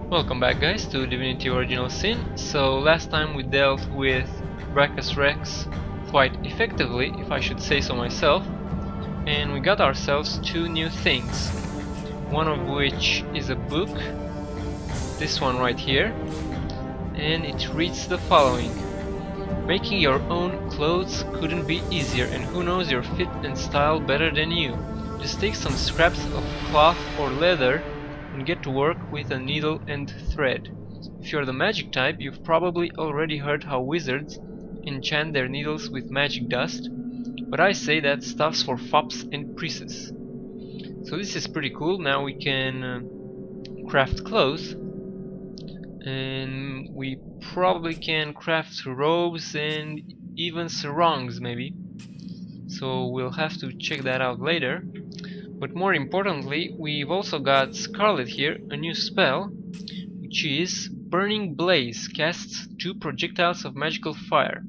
Welcome back, guys, to Divinity Original Sin. So last time we dealt with Brachus Rex quite effectively, if I should say so myself, and we got ourselves two new things, one of which is a book, this one right here, and it reads the following: making your own clothes couldn't be easier, and who knows your fit and style better than you. Just take some scraps of cloth or leather and get to work with a needle and thread. If you're the magic type, you've probably already heard how wizards enchant their needles with magic dust, but I say that stuff's for fops and priestesses. So this is pretty cool. Now we can craft clothes, and we probably can craft robes and even sarongs maybe. So we'll have to check that out later. But more importantly, we've also got Scarlet here, a new spell, which is Burning Blaze. Casts 2 projectiles of magical fire,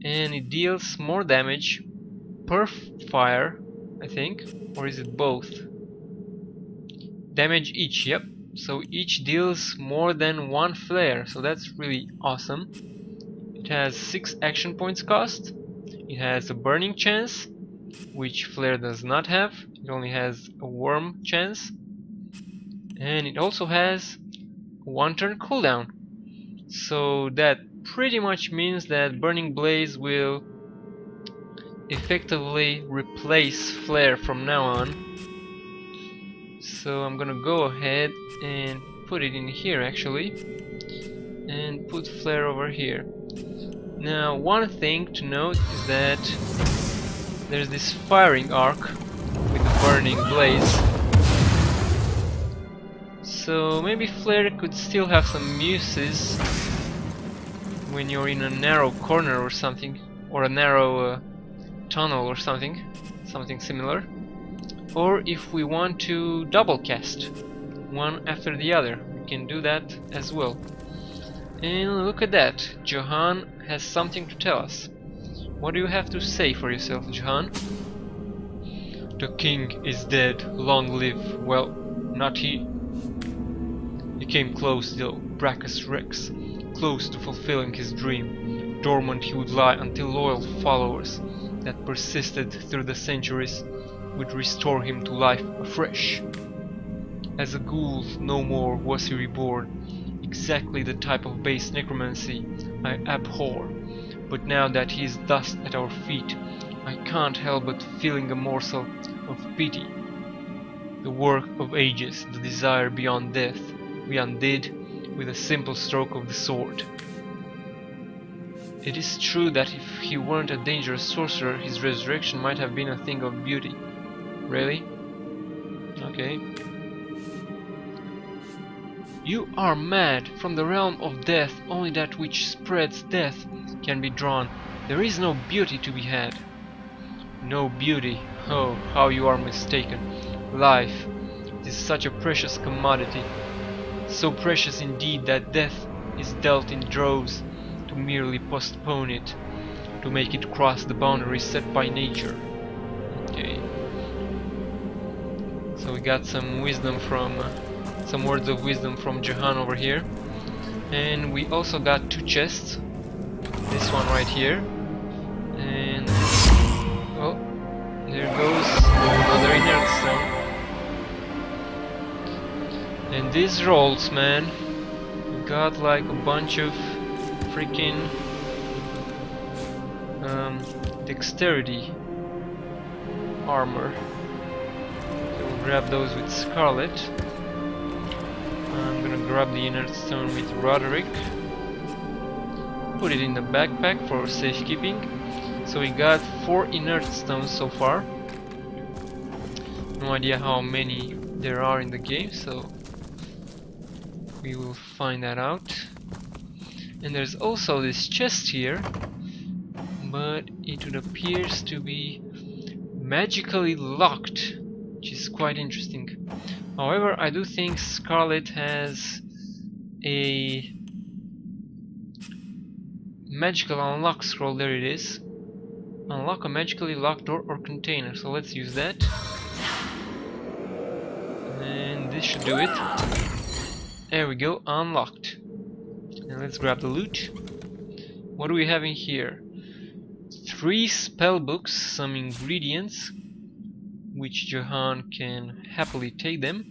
and it deals more damage per fire, I think, or is it both? Damage each, yep. So each deals more than 1 flare, so that's really awesome. It has 6 action points cost. It has a burning chance, which flare does not have. It only has a worm chance, and it also has a 1 turn cooldown. So that pretty much means that Burning Blaze will effectively replace flare from now on. So I'm gonna go ahead and put it in here actually, and put flare over here. Now one thing to note is that there's this firing arc with the burning blaze, so maybe flare could still have some uses when you're in a narrow corner or something, or a narrow tunnel or something similar, or if we want to double cast one after the other, we can do that as well. And look at that, Johan has something to tell us. What do you have to say for yourself, Johan? The king is dead, long live. Well, not he. He came close though, Brachus Rex, close to fulfilling his dream. Dormant he would lie until loyal followers that persisted through the centuries would restore him to life afresh. As a ghoul no more was he reborn, exactly the type of base necromancy I abhor. But now that he is dust at our feet, I can't help but feeling a morsel of pity. The work of ages, the desire beyond death, we undid with a simple stroke of the sword. It is true that if he weren't a dangerous sorcerer, his resurrection might have been a thing of beauty. Really? Okay. You are mad. From the realm of death, only that which spreads death can be drawn. There is no beauty to be had. No beauty. Oh, how you are mistaken. Life is such a precious commodity. So precious indeed that death is dealt in droves to merely postpone it, to make it cross the boundaries set by nature. Okay. So we got some wisdom from some words of wisdom from Johan over here, and we also got 2 chests. This one right here, and oh, there goes another inert stone. And these rolls, man, we got like a bunch of freaking dexterity armor. So we'll grab those with Scarlet. I'm gonna grab the inert stone with Roderick. Put it in the backpack for safekeeping. So we got 4 inert stones so far. No idea how many there are in the game, so we will find that out. And there's also this chest here, but it appears to be magically locked, which is quite interesting. However, I do think Scarlet has a magical unlock scroll. There it is. Unlock a magically locked door or container. So let's use that. And this should do it. There we go, unlocked. And let's grab the loot. What do we have in here? 3 spell books, some ingredients, which Johan can happily take them,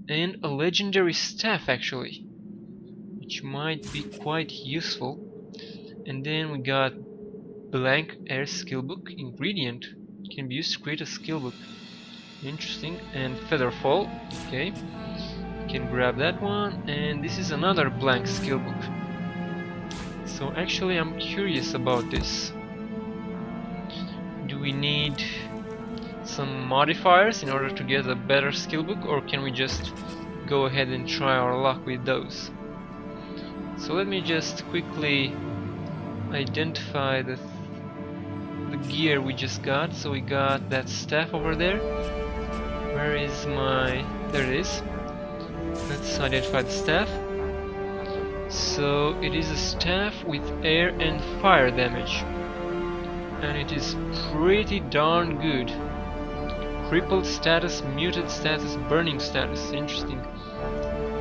and a legendary staff actually, which might be quite useful. And then we got blank air skill book, ingredient, can be used to create a skill book. Interesting. And featherfall, okay, can grab that one. And this is another blank skill book. So actually I'm curious about this. Do we need some modifiers in order to get a better skill book, or can we just go ahead and try our luck with those? So let me just quickly identify the gear we just got. So we got that staff over there. Where is my... there it is. Let's identify the staff. So it is a staff with air and fire damage, and it is pretty darn good. Crippled status, muted status, burning status. Interesting.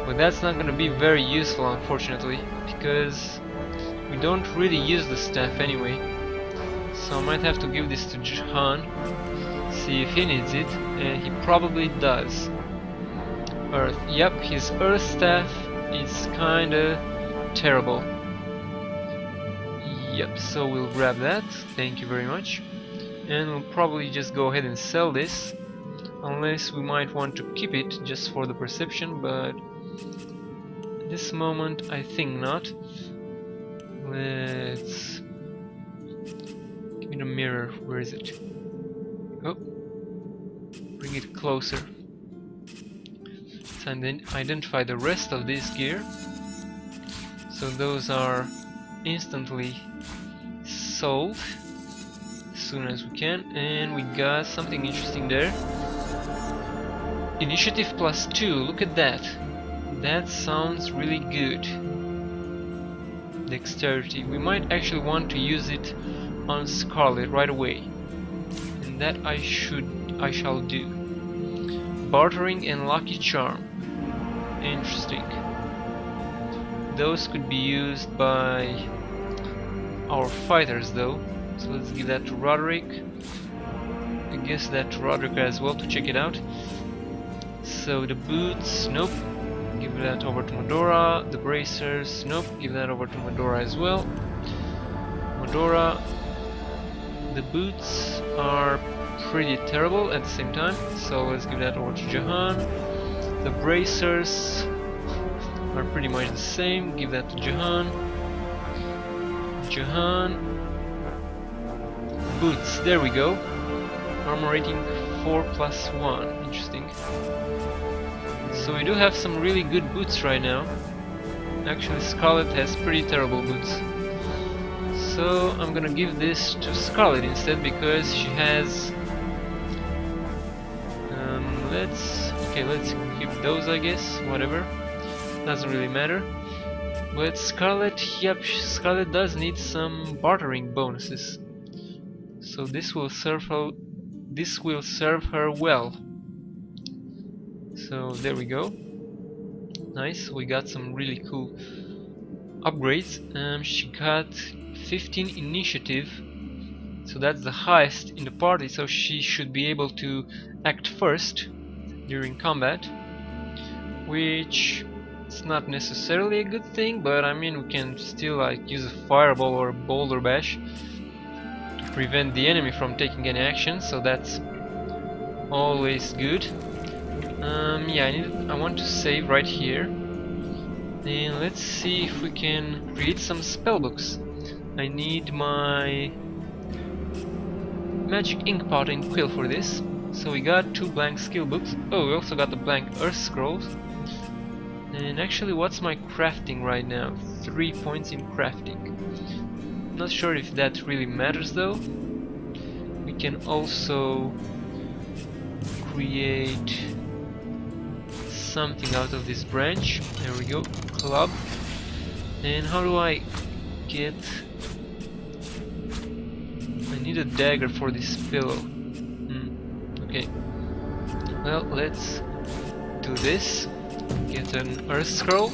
But that's not gonna be very useful, unfortunately, because we don't really use the staff anyway. So I might have to give this to Johan, see if he needs it, and he probably does. Earth. Yep, his earth staff is kinda terrible. Yep, so we'll grab that. Thank you very much. And we'll probably just go ahead and sell this, unless we might want to keep it just for the perception, but at this moment I think not. Let's... give me the mirror. Where is it? Oh, bring it closer. Let's identify the rest of this gear. So those are instantly sold as soon as we can, and we got something interesting there. Initiative +2, look at that. That sounds really good. Dexterity, we might actually want to use it on Scarlet right away, and that I shall do. Bartering and Lucky Charm, interesting. Those could be used by our fighters though, so let's give that to Roderick. I guess that to Roderick as well to check it out. So the boots, nope, give that over to Medora. The bracers, nope, give that over to Medora as well. Medora. The boots are pretty terrible at the same time, so let's give that over to Johan. The bracers are pretty much the same, give that to Johan. Johan. Boots, there we go. Armor rating 4+1, interesting. So we do have some really good boots right now. Actually Scarlet has pretty terrible boots. So I'm gonna give this to Scarlet instead, because she has... let's keep those, I guess, whatever. Doesn't really matter. But Scarlet, yep, Scarlet does need some bartering bonuses. So this will serve her well. So there we go. Nice, we got some really cool upgrades. She got 15 initiative, so that's the highest in the party, so she should be able to act first during combat, which is not necessarily a good thing, but I mean we can still like use a fireball or a boulder bash to prevent the enemy from taking any action, so that's always good. Yeah, I want to save right here, and let's see if we can create some spellbooks. I need my magic ink pot and quill for this. So we got 2 blank skill books. Oh, we also got the blank earth scrolls. And actually, what's my crafting right now? 3 points in crafting. Not sure if that really matters though. We can also create something out of this branch. There we go, club. And how do I get... I need a dagger for this pillow. Okay. Well, let's do this. Get an earth scroll.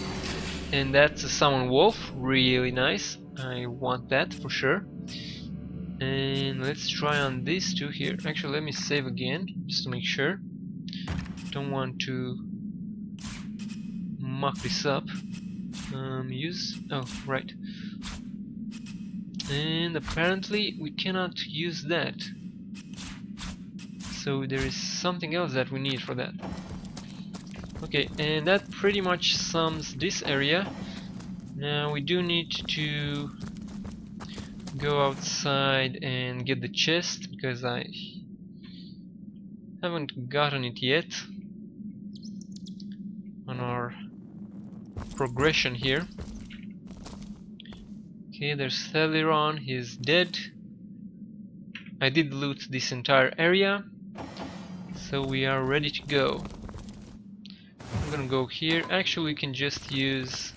And that's a summon wolf. Really nice. I want that for sure. And let's try on these two here. Actually, let me save again, just to make sure. Don't want to muck this up. Use... oh, right. And apparently we cannot use that. So there is something else that we need for that. Okay, and that pretty much sums this area. Now we do need to go outside and get the chest, because I haven't gotten it yet on our progression here. Okay, there's Theliron, he's dead. I did loot this entire area, so we are ready to go. I'm gonna go here. Actually, we can just use...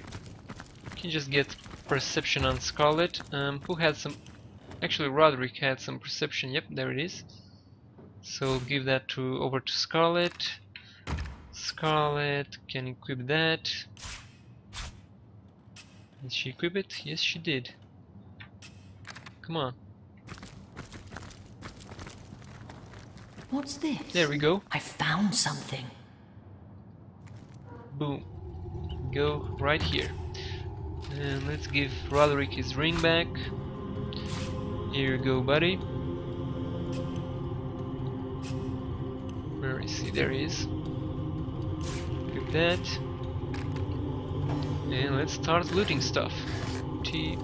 we can just get perception on Scarlet. Who had some... actually, Roderick had some perception. Yep, there it is. So give that over to Scarlet. Scarlet can equip that. Did she equip it? Yes, she did. Come on. What's this? There we go. I found something. Boom. Go right here. And let's give Roderick his ring back. Here you go, buddy. Where is he? There he is. Equip that. And let's start looting stuff. T.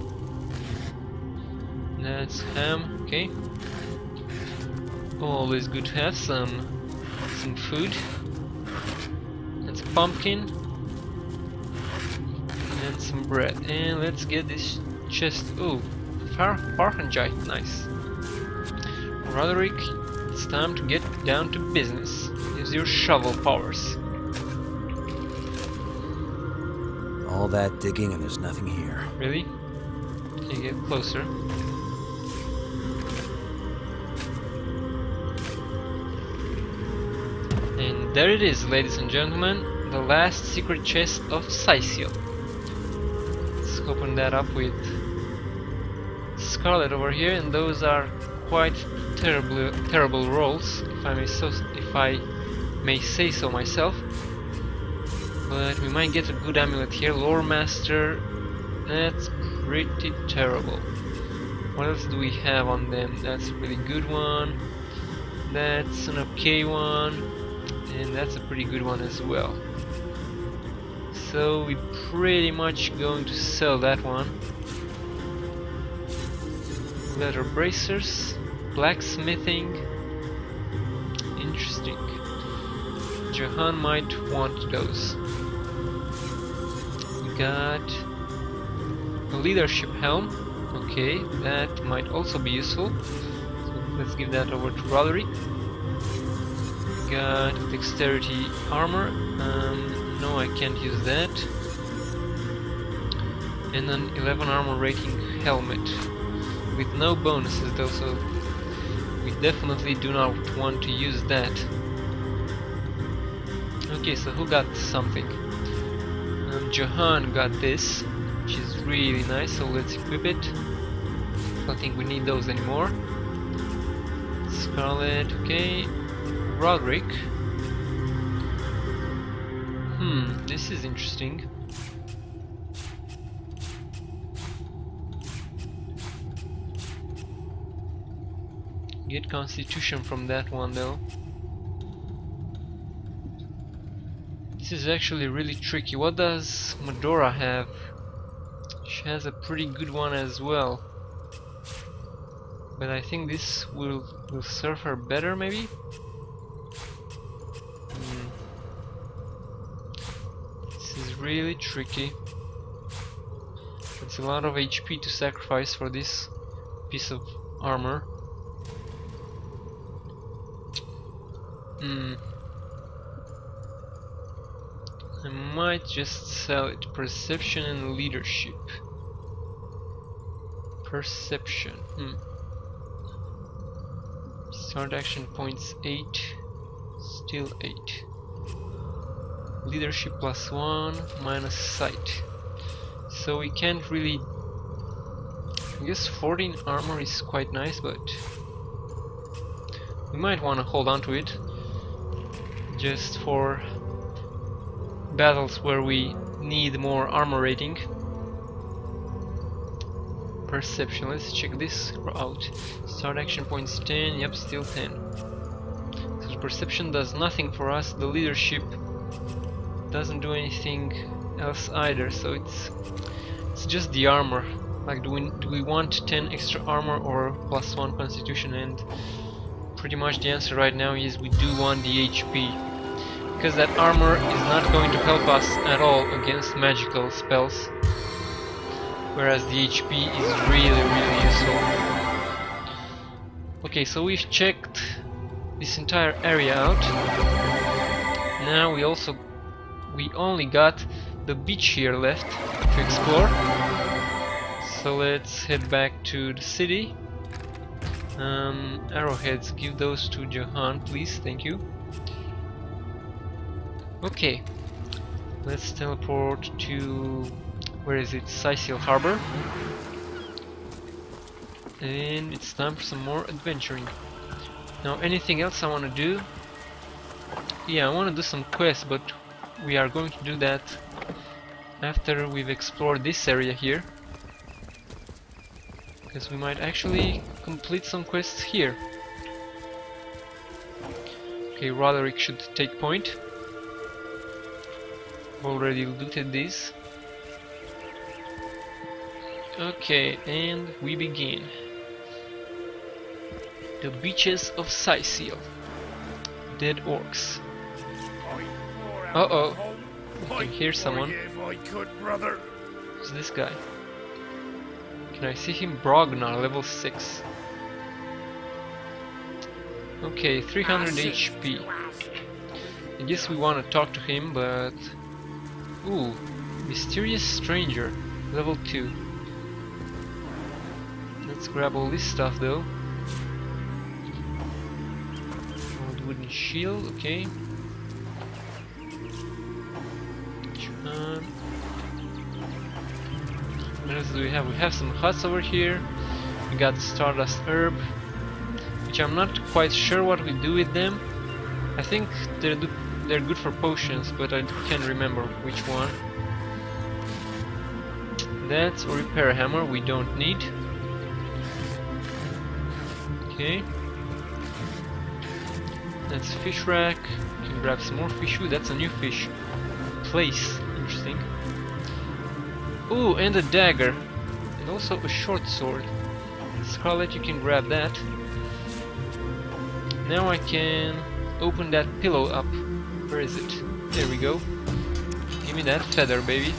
That's ham. Okay. Always good to have some food. That's pumpkin and some bread. And let's get this chest. Oh, Farhangite, nice. Roderick, it's time to get down to business. Use your shovel powers. All that digging and there's nothing here. Really? Can you get closer? And there it is, ladies and gentlemen, the last secret chest of Cyseal. Let's open that up with Scarlet over here, and those are quite terrible rolls, if I may say so myself. But we might get a good amulet here. Lore Master, that's pretty terrible. What else do we have on them? That's a really good one. That's an okay one. And that's a pretty good one as well. So we're pretty much going to sell that one. Leather bracers, blacksmithing. Interesting. Johan might want those. We got a leadership helm. Okay, that might also be useful. So let's give that over to Roderick. Got dexterity armor. No, I can't use that. And an 11 armor rating helmet with no bonuses though, so we definitely do not want to use that. Okay, so who got something? Johan got this, which is really nice, so let's equip it. Don't think we need those anymore. Scarlet, okay. Roderick. This is interesting. Get constitution from that one though. This is actually really tricky. What does Medora have? She has a pretty good one as well. But I think this will serve her better maybe? This is really tricky. It's a lot of HP to sacrifice for this piece of armor. I might just sell it. Perception and leadership. Perception. Start action points 8. Still 8. Leadership +1 minus sight. So we can't really... I guess 14 armor is quite nice, but we might want to hold on to it just for battles where we need more armor rating. Perception, let's check this out. Start action points 10, yep, still 10. So the perception does nothing for us, the leadership doesn't do anything else either, so it's just the armor. Like, do we want 10 extra armor or +1 constitution? And pretty much the answer right now is we do want the HP, because that armor is not going to help us at all against magical spells, whereas the HP is really useful. Okay, so we've checked this entire area out. Now we only got the beach here left to explore. So let's head back to the city. Arrowheads, give those to Johan, please, thank you. Okay, let's teleport to... where is it? Cyseal Harbor. And it's time for some more adventuring. Now, anything else I want to do? Yeah, I want to do some quests, but we are going to do that after we've explored this area here. Because we might actually complete some quests here. Okay, Roderick should take point. Already looted these. Okay, and we begin. The beaches of Cyseal. Dead orcs. Uh-oh. I can hear someone. Who's this guy? Can I see him? Brognar, level 6. Okay, 300 HP. I guess we want to talk to him, but... Ooh, mysterious stranger, level 2. Let's grab all this stuff though. Old wooden shield, okay. What else do we have? We have some huts over here. We got the Stardust Herb, which I'm not quite sure what we do with them. I think they're good for potions, but I can't remember which one. That's a repair hammer we don't need. Okay. That's fish rack. We can grab some more fish. Ooh, that's a new fish. Place. Interesting. Ooh, and a dagger. And also a short sword. Scarlet, you can grab that. Now I can open that pillow up. Where is it? There we go. Give me that feather, baby.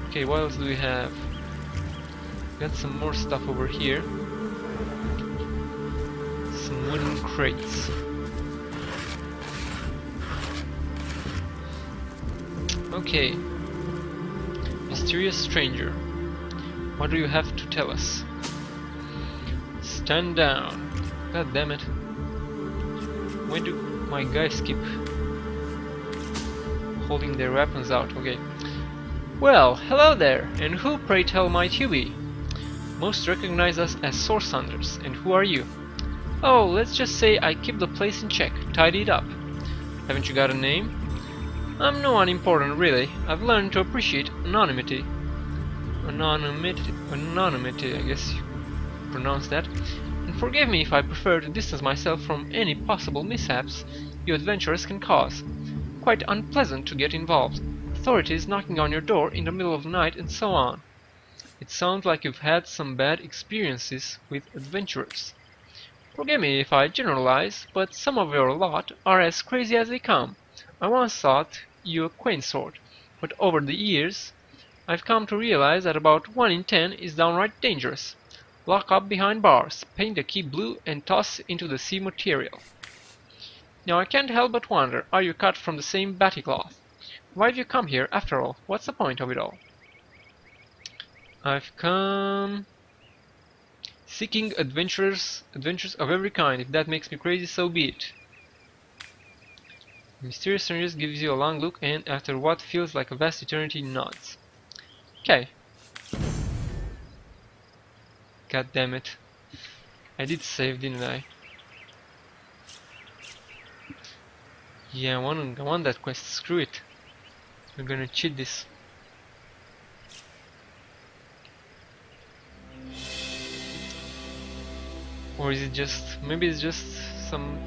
Okay, what else do we have? Got some more stuff over here. Some wooden crates. Okay. Mysterious stranger. What do you have to tell us? Stand down. God damn it. When do my guys keep holding their weapons out? Okay. Well, hello there, and who, pray tell, might you be? Most recognize us as source hunters, and who are you? Oh, let's just say I keep the place in check, tidy it up. Haven't you got a name? I'm no one important, really. I've learned to appreciate anonymity. Anonymity, I guess you pronounce that. And forgive me if I prefer to distance myself from any possible mishaps you adventurers can cause. Quite unpleasant to get involved. Authorities knocking on your door in the middle of the night and so on. It sounds like you've had some bad experiences with adventurers. Forgive me if I generalize, but some of your lot are as crazy as they come. I once thought you a quaint sort, but over the years I've come to realize that about 1 in 10 is downright dangerous. Lock up behind bars, paint the key blue and toss into the sea material. Now I can't help but wonder, are you cut from the same batycloth? Why have you come here after all? What's the point of it all? I've come seeking adventures of every kind. If that makes me crazy, so be it. Mysterious strangers gives you a long look and after what feels like a vast eternity nods. Okay. God damn it. I did save, didn't I? Yeah, I want that quest. Screw it. We're gonna cheat this. Or is it just... maybe it's just some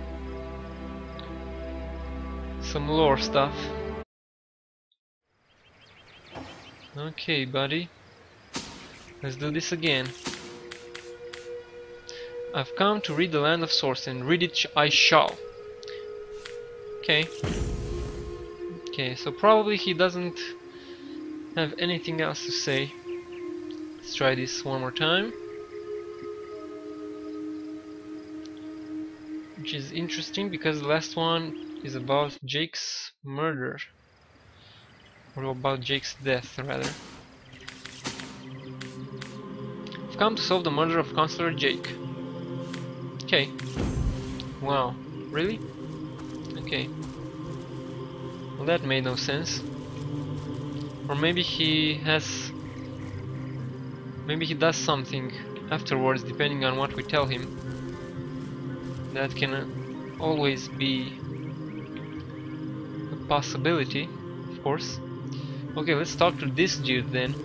lore stuff. Okay, buddy. Let's do this again. I've come to read the Land of Source, and read it I shall. Okay. Okay, so probably he doesn't have anything else to say. Let's try this one more time. Which is interesting because the last one is about Jake's murder. Or about Jake's death, rather. I've come to solve the murder of Counselor Jake. Okay. Wow. Really? Okay. Well, that made no sense. Or maybe he has... maybe he does something afterwards, depending on what we tell him. That can always be a possibility, of course. Okay, let's talk to this dude then.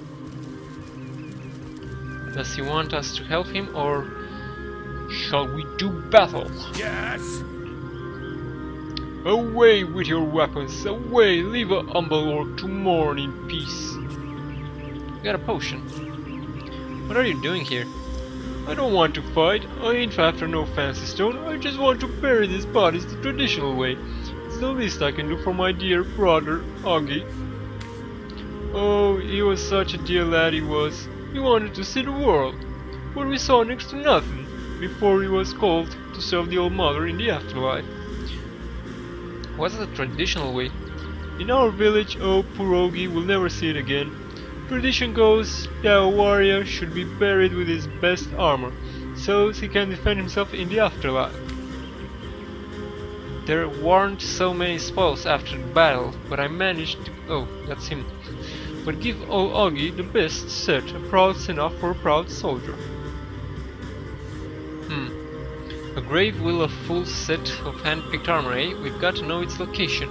Does he want us to help him, or shall we do battle? Yes! Away with your weapons, away! Leave a humble orc to mourn in peace. You got a potion. What are you doing here? I don't want to fight. I ain't after no fancy stone. I just want to bury these bodies the traditional way. It's the least I can do for my dear brother, Augie. Oh, he was such a dear lad, he was. He wanted to see the world, but we saw next to nothing before he was called to serve the old mother in the afterlife. What's the traditional way? In our village, oh, poor Augie will never see it again. Tradition goes that a warrior should be buried with his best armor, so he can defend himself in the afterlife. There weren't so many spoils after the battle, but I managed to... oh, that's him. But give old Augie the best set, a proud enough for a proud soldier. A grave will a full set of hand-picked armor, eh? We've got to know its location.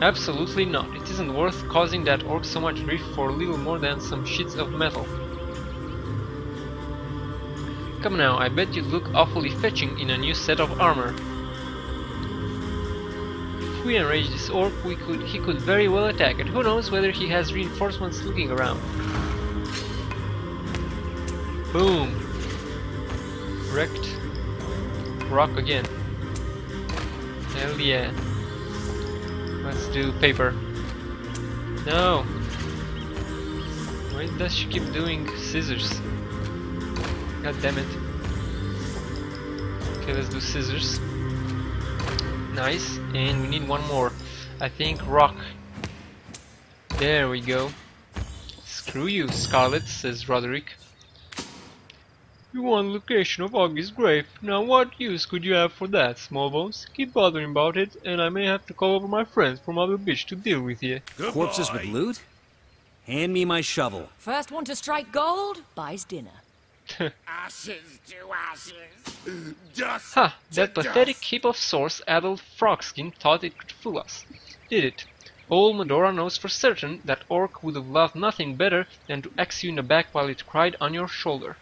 Absolutely not. It isn't worth causing that orc so much grief for little more than some sheets of metal. Come now, I bet you'd look awfully fetching in a new set of armor. If we enrage this orc, he could very well attack it. Who knows whether he has reinforcements looking around. Boom! Wrecked. Rock again. Hell yeah. Let's do paper. No! Why does she keep doing scissors? God damn it. Okay, let's do scissors. Nice. And we need one more. I think rock. There we go. Screw you, Scarlet, says Roderick. You want the location of Augie's grave. Now what use could you have for that, Smallbones? Keep bothering about it, and I may have to call over my friends from Other Beach to deal with you. Goodbye. Corpses with loot? Hand me my shovel. First one to strike gold buys dinner. Ashes to ashes. Dust Ha! to That pathetic dust. heap of source-addled frogskin thought it could fool us. Did it? Old Medora knows for certain that orc would have loved nothing better than to axe you in the back while it cried on your shoulder.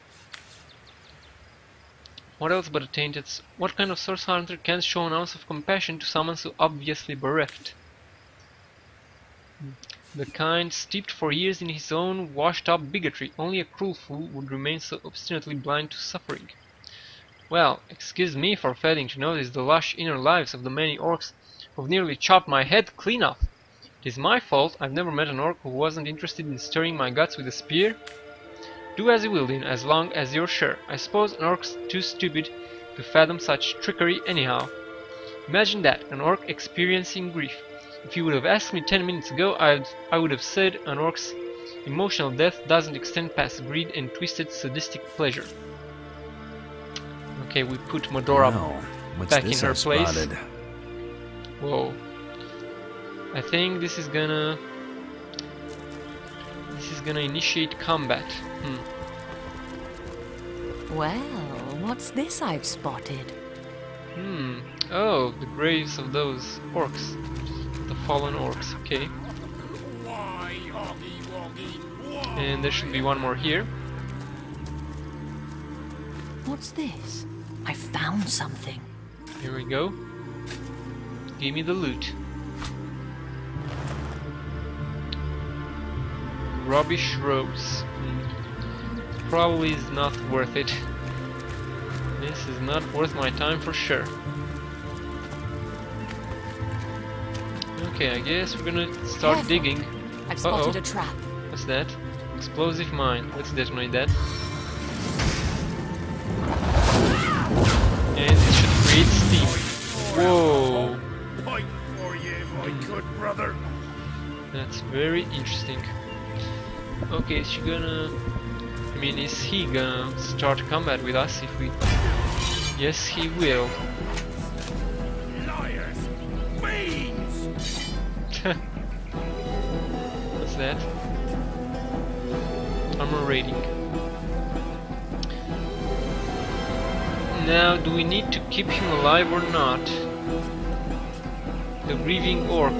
What else but a tainted... What kind of source hunter can't show an ounce of compassion to someone so obviously bereft? The kind steeped for years in his own washed-up bigotry. Only a cruel fool would remain so obstinately blind to suffering. Well, excuse me for failing to notice the lush inner lives of the many orcs who've nearly chopped my head clean off. It is my fault I've never met an orc who wasn't interested in stirring my guts with a spear. Do as you will then, as long as you're sure. I suppose an orc's too stupid to fathom such trickery anyhow. Imagine that, an orc experiencing grief. If you would have asked me 10 minutes ago, I would have said an orc's emotional death doesn't extend past greed and twisted sadistic pleasure. Okay, we put Medora Well, what's back in this her I place. spotted? Whoa. I think this is gonna initiate combat. Well, what's this I've spotted? Oh, the graves of those orcs. The fallen orcs, okay. Why, Oggy Woggy? Why? And there should be one more here. What's this? I found something. Here we go. Give me the loot. Rubbish robes. Probably is not worth it. This is not worth my time for sure. Okay, I guess we're gonna start Careful. digging. I've spotted a trap. What's that? Explosive mine. Let's detonate that. And it should create steam. Whoa! Fight for you if I could, brother. That's very interesting. Okay, is she gonna... I mean, is he gonna start combat with us if we... Yes, he will. Liars! Fiends! What's that? Armor rating. Now, do we need to keep him alive or not? The grieving orc.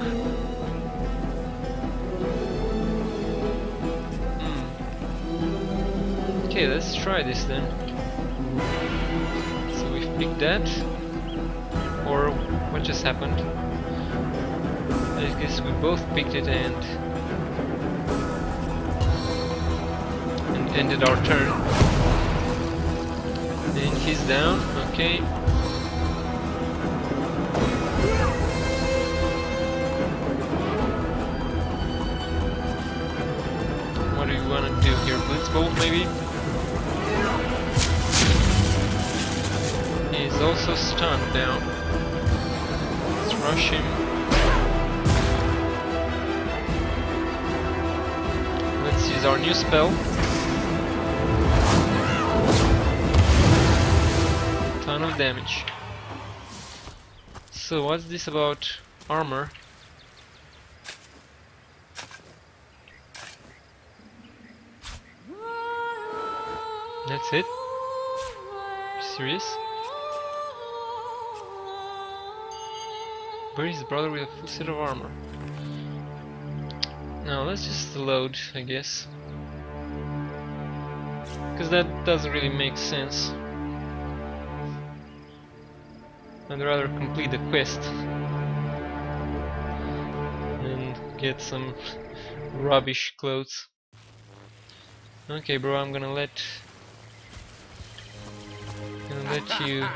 Okay, let's try this then. So we've picked that. Or what just happened? I guess we both picked it and ended our turn. And he's down, okay. What do you want to do here? Blitzbolt maybe? He's also stunned now. Let's rush him. Let's use our new spell. Ton of damage. So what's this about armor? That's it? Serious? Where is his brother with a full set of armor? Now let's just load, I guess. Because that doesn't really make sense. I'd rather complete the quest and get some rubbish clothes. Okay, bro, I'm gonna let you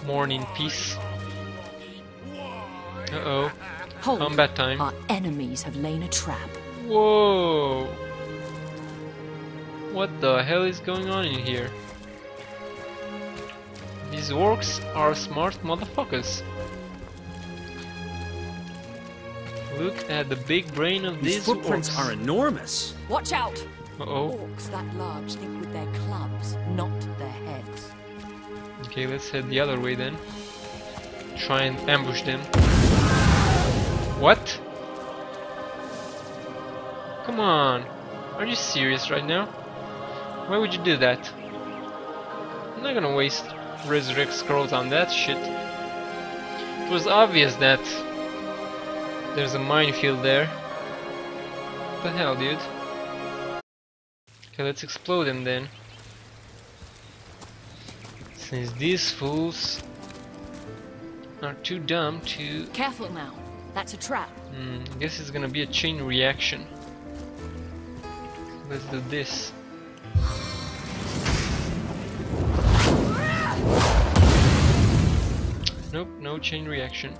mourn in peace. Uh-oh. Hold. Combat time. Our enemies have laid a trap. Whoa! What the hell is going on in here? These orcs are smart motherfuckers. Look at the big brain of these footprints orcs. are enormous. Watch out! Uh-oh. Orcs that large think with their clubs, not their heads. Okay, let's head the other way then. Try and ambush them. What? Come on. Are you serious right now? Why would you do that? I'm not gonna waste resurrect scrolls on that shit. It was obvious that there's a minefield there. What the hell, dude? Okay, let's explode them then. Since these fools are too dumb to... Careful now. That's a trap. I guess it's gonna be a chain reaction. Let's do this. Nope, no chain reaction.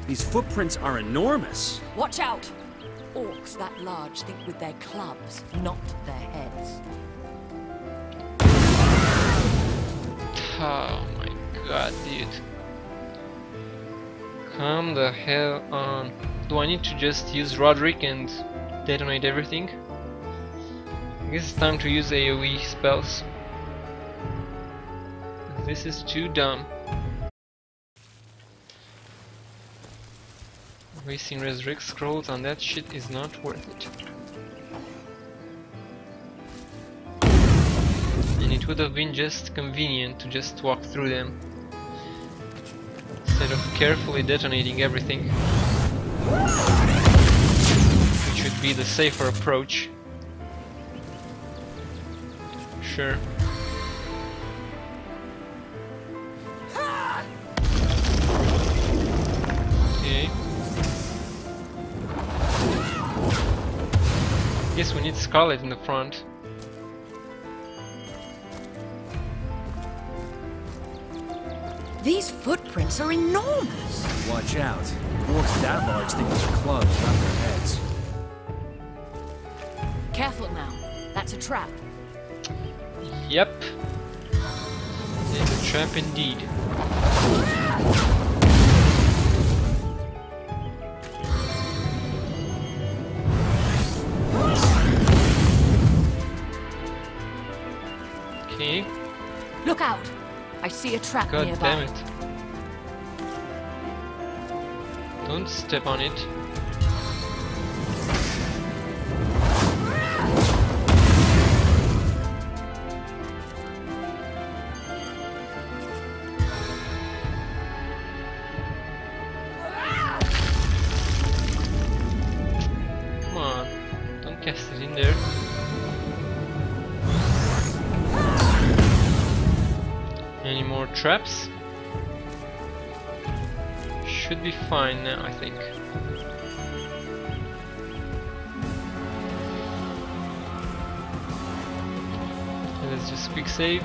These footprints are enormous. Watch out! Orcs that large think with their clubs, not their heads. Oh my god, dude. Come the hell on. Do I need to just use Roderick and detonate everything? I guess it's time to use AoE spells. This is too dumb. Wasting resurrect scrolls on that shit is not worth it. And it would have been just convenient to just walk through them instead of carefully detonating everything, which would be the safer approach. Sure. Okay. Guess we need Scarlet in the front. These footprints are enormous. Watch out. Orcs that large think it's clubs, not their heads. Careful now. That's a trap. Yep. It's a trap indeed. Okay. Look out! I see a trap God nearby. damn it. Don't step on it. Come on, don't cast it in there. Any more traps? Should be fine now, I think. Let's just quick save.